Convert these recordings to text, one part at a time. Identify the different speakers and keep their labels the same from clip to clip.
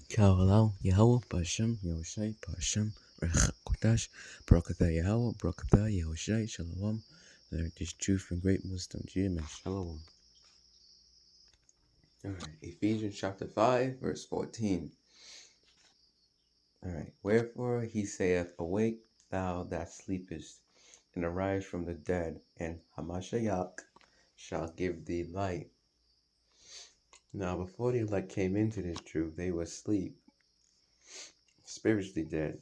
Speaker 1: Kawalao, Yahweh, Bashem, Yahushai, Bashem, Rechakotash, Barakatah Yahweh, Barakatah Yahushai, Shalom. Learn this truth and great wisdom, Jim, and Shalom. Alright, Ephesians chapter 5, verse 14. Alright, wherefore he saith, Awake, thou that sleepest, and arise from the dead, and Hamashiach shall give thee light. Now, before the elect came into this truth, they were asleep, spiritually dead.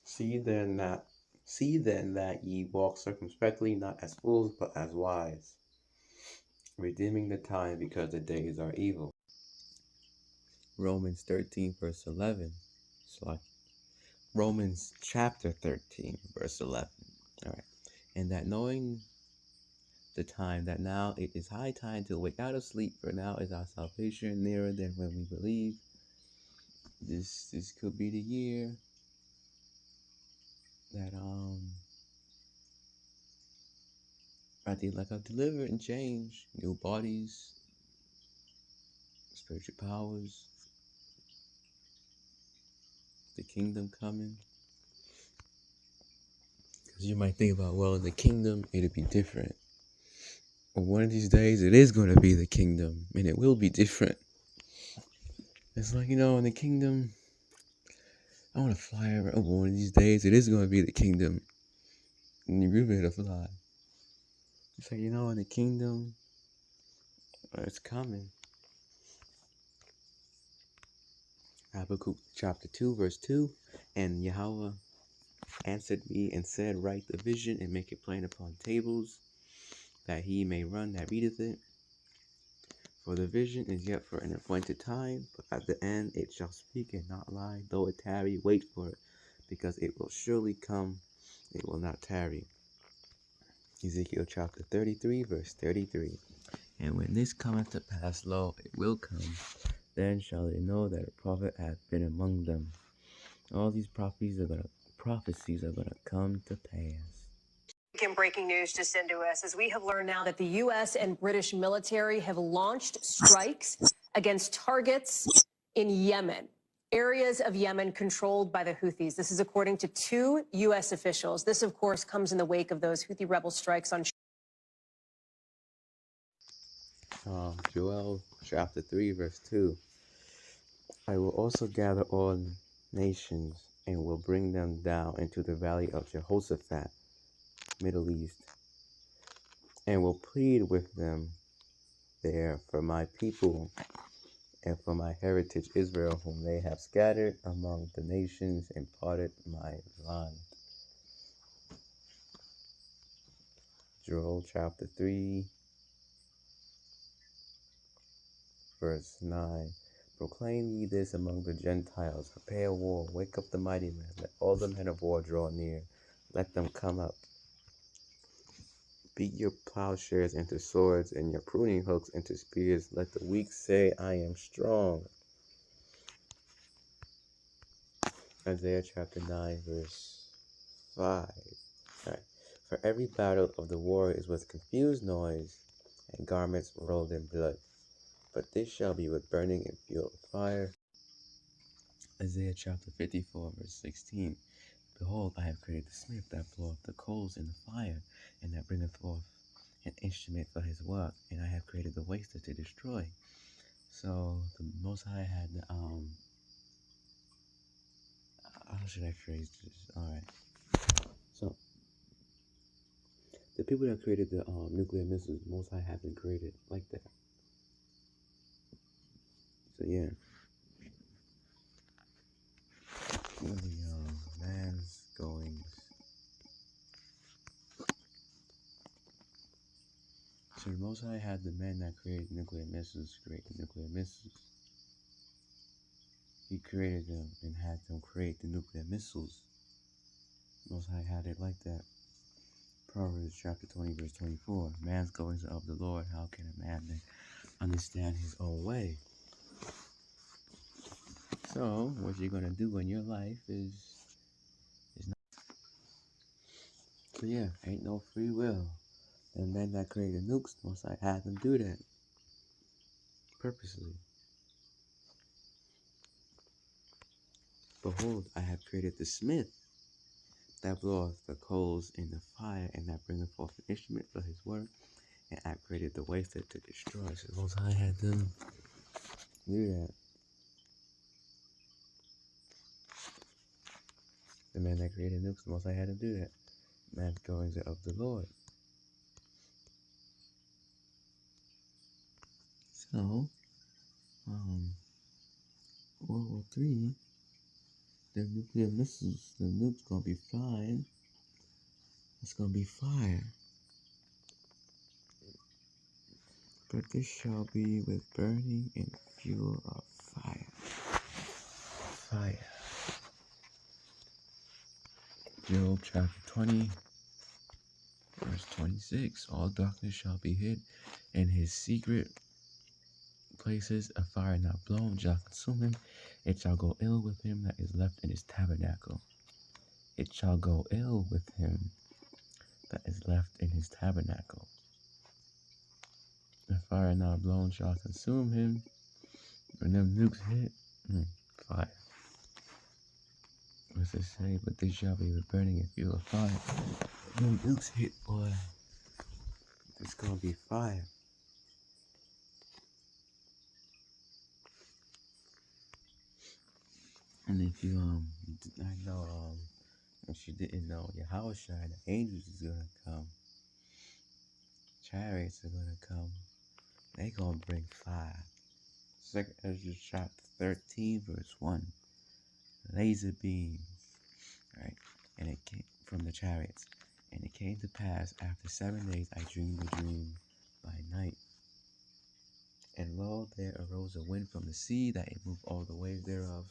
Speaker 1: See then that ye walk circumspectly, not as fools, but as wise, redeeming the time, because the days are evil. Romans 13, verse 11. Romans chapter 13, verse 11. All right. And that knowing the time, that now it is high time to wake out of sleep, for now is our salvation nearer than when we believe. This could be the year that the elect are delivered and changed. New bodies, spiritual powers, the kingdom coming. Because you might think about, well, in the kingdom, it'll be different. But one of these days, it is going to be the kingdom, and it will be different. It's like, in the kingdom, I want to fly around. But one of these days, it is going to be the kingdom, and you're able to fly. It's like, in the kingdom, it's coming. Habakkuk chapter 2, verse 2, and Yahweh answered me and said, write the vision and make it plain upon tables, that he may run that readeth it. For the vision is yet for an appointed time, but at the end it shall speak and not lie. Though it tarry, wait for it, because it will surely come, it will not tarry. Ezekiel chapter 33, verse 33. And when this cometh to pass, lo, it will come, then shall they know that a prophet hath been among them. All these prophecies are going to come to pass.
Speaker 2: Breaking news just into us, as we have learned now that the U.S. and British military have launched strikes against targets in Yemen, areas of Yemen controlled by the Houthis. This is according to two U.S. officials. This, of course, comes in the wake of those Houthi rebel strikes on
Speaker 1: Joel chapter 3, verse 2. I will also gather all nations and will bring them down into the valley of Jehoshaphat, Middle East, and will plead with them there for my people and for my heritage Israel, whom they have scattered among the nations and parted my land. Joel chapter 3, verse 9. Proclaim ye this among the Gentiles, prepare war, wake up the mighty men, let all the men of war draw near, let them come up. Beat your plowshares into swords and your pruning hooks into spears. Let the weak say, I am strong. Isaiah chapter 9, verse 5. Right. For every battle of the war is with confused noise and garments rolled in blood. But this shall be with burning and fuel of fire. Isaiah chapter 54, verse 16. Behold, I have created the smith that bloweth the coals in the fire, and that bringeth forth an instrument for his work, and I have created the waster to destroy. So the Most High had how should I phrase this? Alright. So the people that created the nuclear missiles, Most High have been created like that. So yeah. The man's goings. So the Most High had the men that created nuclear missiles create the nuclear missiles. He created them and had them create the nuclear missiles. Most High had it like that. Proverbs chapter 20, verse 24. Man's goings are of the Lord. How can a man then understand his own way? So, what you're going to do in your life is not. So yeah, ain't no free will. The men that created nukes, Most High had them do that. Purposely. Behold, I have created the smith that bloweth the coals in the fire, and that bringeth forth an instrument for his work, and I have created the waster to destroy. So the Most High had them do that. The man that created Nukes, the Most High had him do that. Man goings of the Lord. So, World War III, the nuclear missiles, the nukes gonna be flying. It's gonna be fire. But this shall be with burning and fuel of fire. Fire. Job chapter 20, verse 26. All darkness shall be hid, and his secret places a fire not blown shall consume him. It shall go ill with him that is left in his tabernacle. It shall go ill with him that is left in his tabernacle. The fire not blown shall consume him. When them nukes hit, fire. What's it say? But they shall be with burning and fuel of fire. When them nukes hit, boy, it's gonna be fire. And if you I know if you didn't know, Yahushua, the angels is gonna come. Chariots are gonna come. They gonna bring fire. 2nd Ezra chapter 13, verse 1. Laser beams. Right? And it came from the chariots. And it came to pass after 7 days I dreamed a dream by night. And lo, there arose a wind from the sea that it moved all the waves thereof.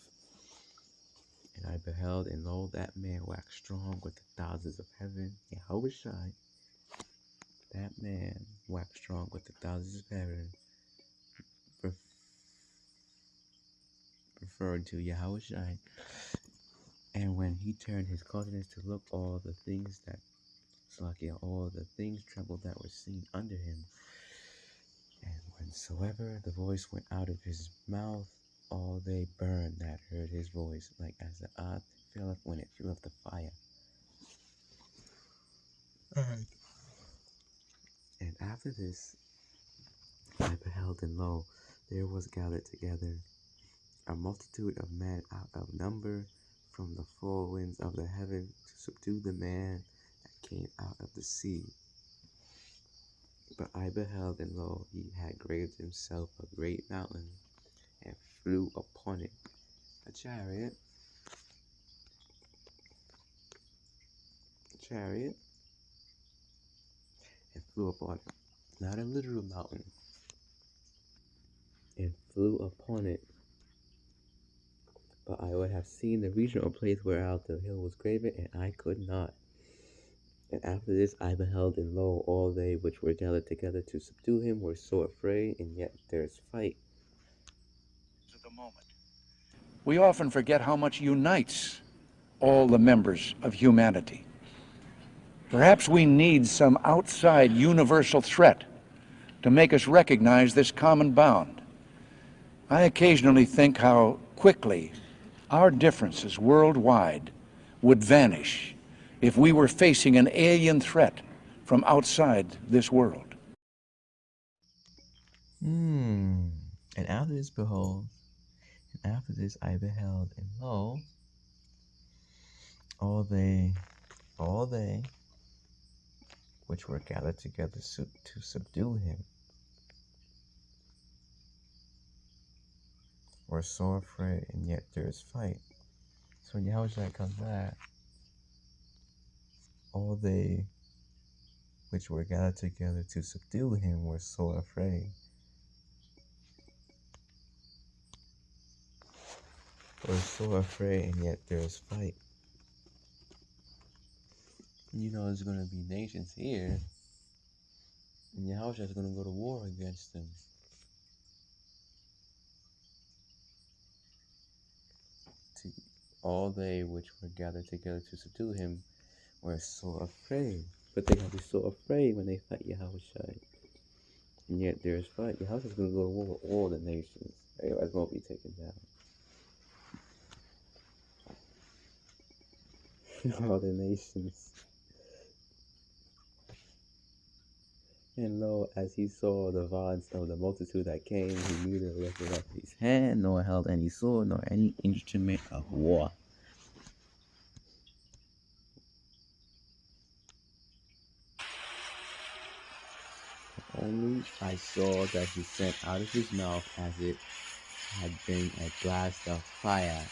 Speaker 1: And I beheld, and lo, that man waxed strong with the thousands of heaven. Yahushua, that man waxed strong with the thousands of heaven. Referring to Yahushua. And when he turned his countenance to look, all the things trembled that were seen under him. And whensoever the voice went out of his mouth, all they burned that heard his voice, like as the earth filleth when it filleth the fire. And after this I beheld, and lo, there was gathered together a multitude of men out of number from the four winds of the heaven to subdue the man that came out of the sea. But I beheld, and lo, he had graved himself a great mountain, and flew upon it. A chariot, and flew upon it. Not a literal mountain, and flew upon it. But I would have seen the regional place whereout the hill was graven, and I could not. And after this I beheld, and lo, all they which were gathered together to subdue him were so afraid, and yet there is fight.
Speaker 3: We often forget how much unites all the members of humanity. Perhaps we need some outside universal threat to make us recognize this common bound. I occasionally think how quickly our differences worldwide would vanish if we were facing an alien threat from outside this world.
Speaker 1: And after this, behold, and after this I beheld, and lo, all they which were gathered together to subdue him were so afraid, and yet there is fight. So when Yahushua comes back, all they which were gathered together to subdue him were so afraid. We're so afraid, and yet there is fight. You know, there's going to be nations here, and Yahushua is going to go to war against them. All they which were gathered together to subdue him were so afraid. But they're going to be so afraid when they fight Yahushua. And yet there is fight. Yahushua is going to go to war with all the nations. Everybody's going to be taken down. all the nations. And lo, as he saw the violence of the multitude that came, he neither lifted up his hand, nor held any sword, nor any instrument of war. Only I saw that he sent out of his mouth as it had been a blast of fire,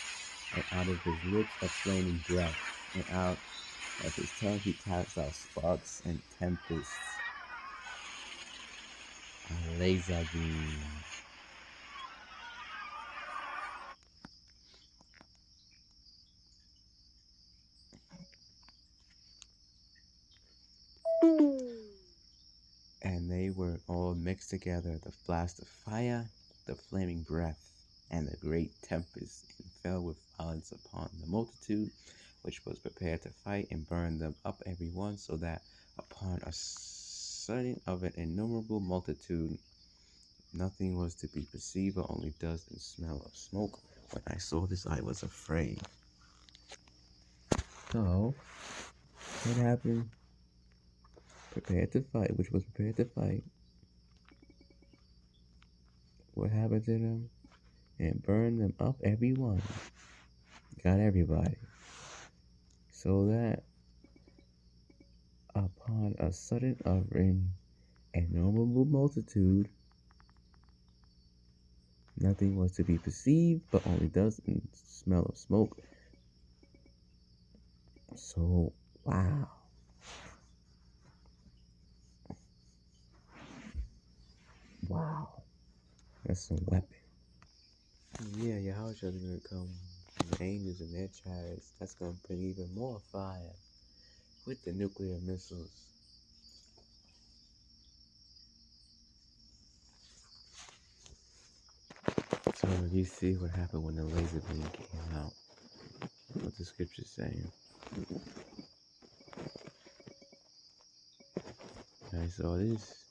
Speaker 1: and out of his lips a flaming breath, and out of his tongue he cast out sparks and tempests, a laser beam. And they were all mixed together, the blast of fire, the flaming breath, and the great tempest, and fell with violence upon the multitude, which was prepared to fight, and burned them up every one, so that upon a sudden of an innumerable multitude, nothing was to be perceived, but only dust and smell of smoke. When I saw this, I was afraid. So, what happened? Prepared to fight, which was prepared to fight. What happened to them? And burned them up, every one. Got everybody. So that upon a sudden of an innumerable multitude, nothing was to be perceived, but only dust and smell of smoke. So, wow. Wow. That's some weapon. Yeah, Yahushua's gonna come. The angels and their chariots. That's gonna bring even more fire with the nuclear missiles. So you see what happened when the laser beam came out. What the scripture's saying. I saw this.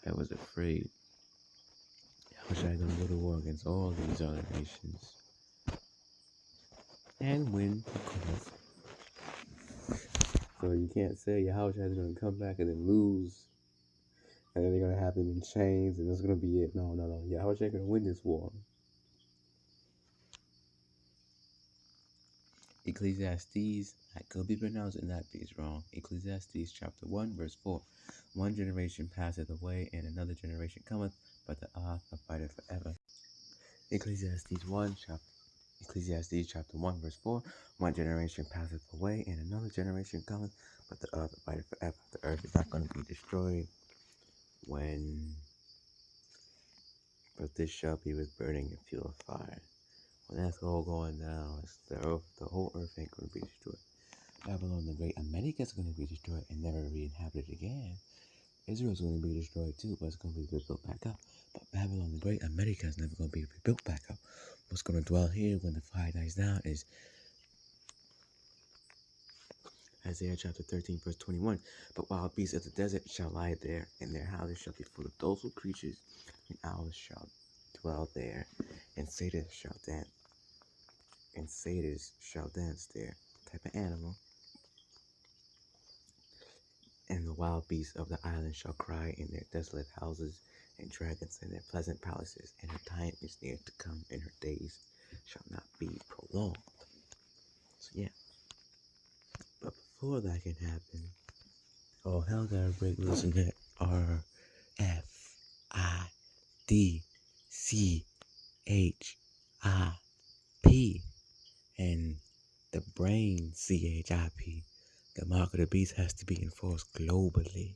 Speaker 1: I was afraid. Yahushua gonna go to war against all these other nations. And win, of course. So you can't say Yahushua is gonna come back and then lose. And then they're gonna have him in chains and that's gonna be it. No. Yahushua gonna win this war. Ecclesiastes, I could be pronouncing that piece wrong. Ecclesiastes chapter 1, verse 4. One generation passeth away, and another generation cometh, but the earth abideth forever. Ecclesiastes chapter 1, verse 4. One generation passeth away, and another generation cometh, but the earth abideth forever. The earth is not going to be destroyed but this shall be with burning and fuel of fire. When that's all going down, the whole earth ain't going to be destroyed. Babylon the Great, America is going to be destroyed and never re-inhabited again. Israel's going to be destroyed too, but it's going to be rebuilt back up. But Babylon the Great, America is never going to be rebuilt back up. What's going to dwell here when the fire dies down is Isaiah chapter 13, verse 21. But wild beasts of the desert shall lie there, and their houses shall be full of docile creatures, and owls shall dwell there, and satyrs shall dance. And satyrs shall dance there, type of animal. And the wild beasts of the island shall cry in their desolate houses, and dragons in their pleasant palaces. And her time is near to come, and her days shall not be prolonged. So yeah. But before that can happen, all hell gotta break loose in the RFIDCHIP. And the brain CHIP. The mark of the beast has to be enforced globally.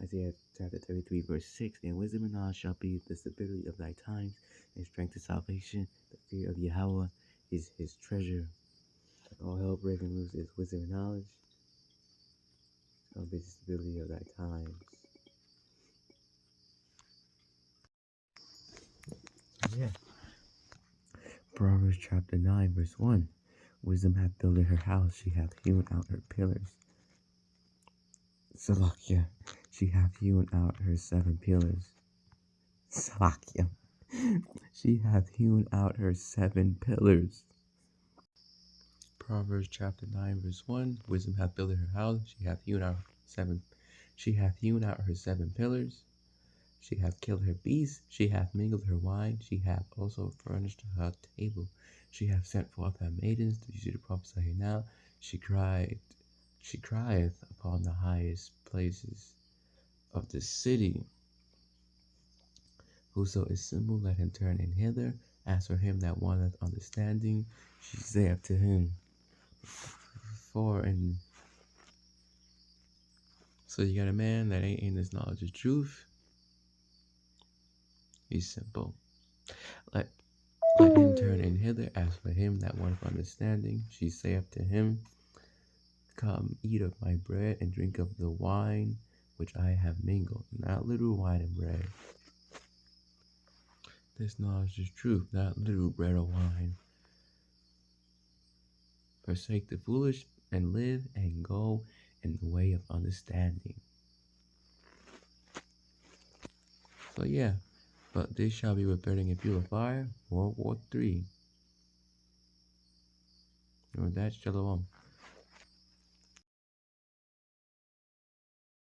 Speaker 1: Isaiah chapter 33, verse 6. And wisdom and knowledge shall be the stability of thy times, and strength of salvation. The fear of Yahweh is his treasure. All hell breaking loose is wisdom and knowledge. It's going to be the stability of thy times. Yeah. Proverbs chapter 9, verse 1. Wisdom hath builded her house, she hath hewn out her pillars. Salakia, she hath hewn out her 7 pillars. Salakia, she hath hewn out her 7 pillars. Proverbs chapter 9, verse 1. Wisdom hath builded her house, she hath hewn out her 7 pillars. She hath killed her beasts, she hath mingled her wine, she hath also furnished her table. She hath sent forth her maidens to prophesy her now. She crieth upon the highest places of the city. Whoso is simple, let him turn in hither. As for him that wanteth understanding, she saith to him. So you got a man that ain't in this knowledge of truth. He's simple. Let him turn in hither. As for him that wanteth understanding, she saith to him, come, eat of my bread and drink of the wine which I have mingled. Not little wine and bread. This knowledge is truth, not little bread or wine. Forsake the foolish and live and go in the way of understanding. So yeah, but this shall be with burning and fuel of fire. World War III. Or that's Shalom.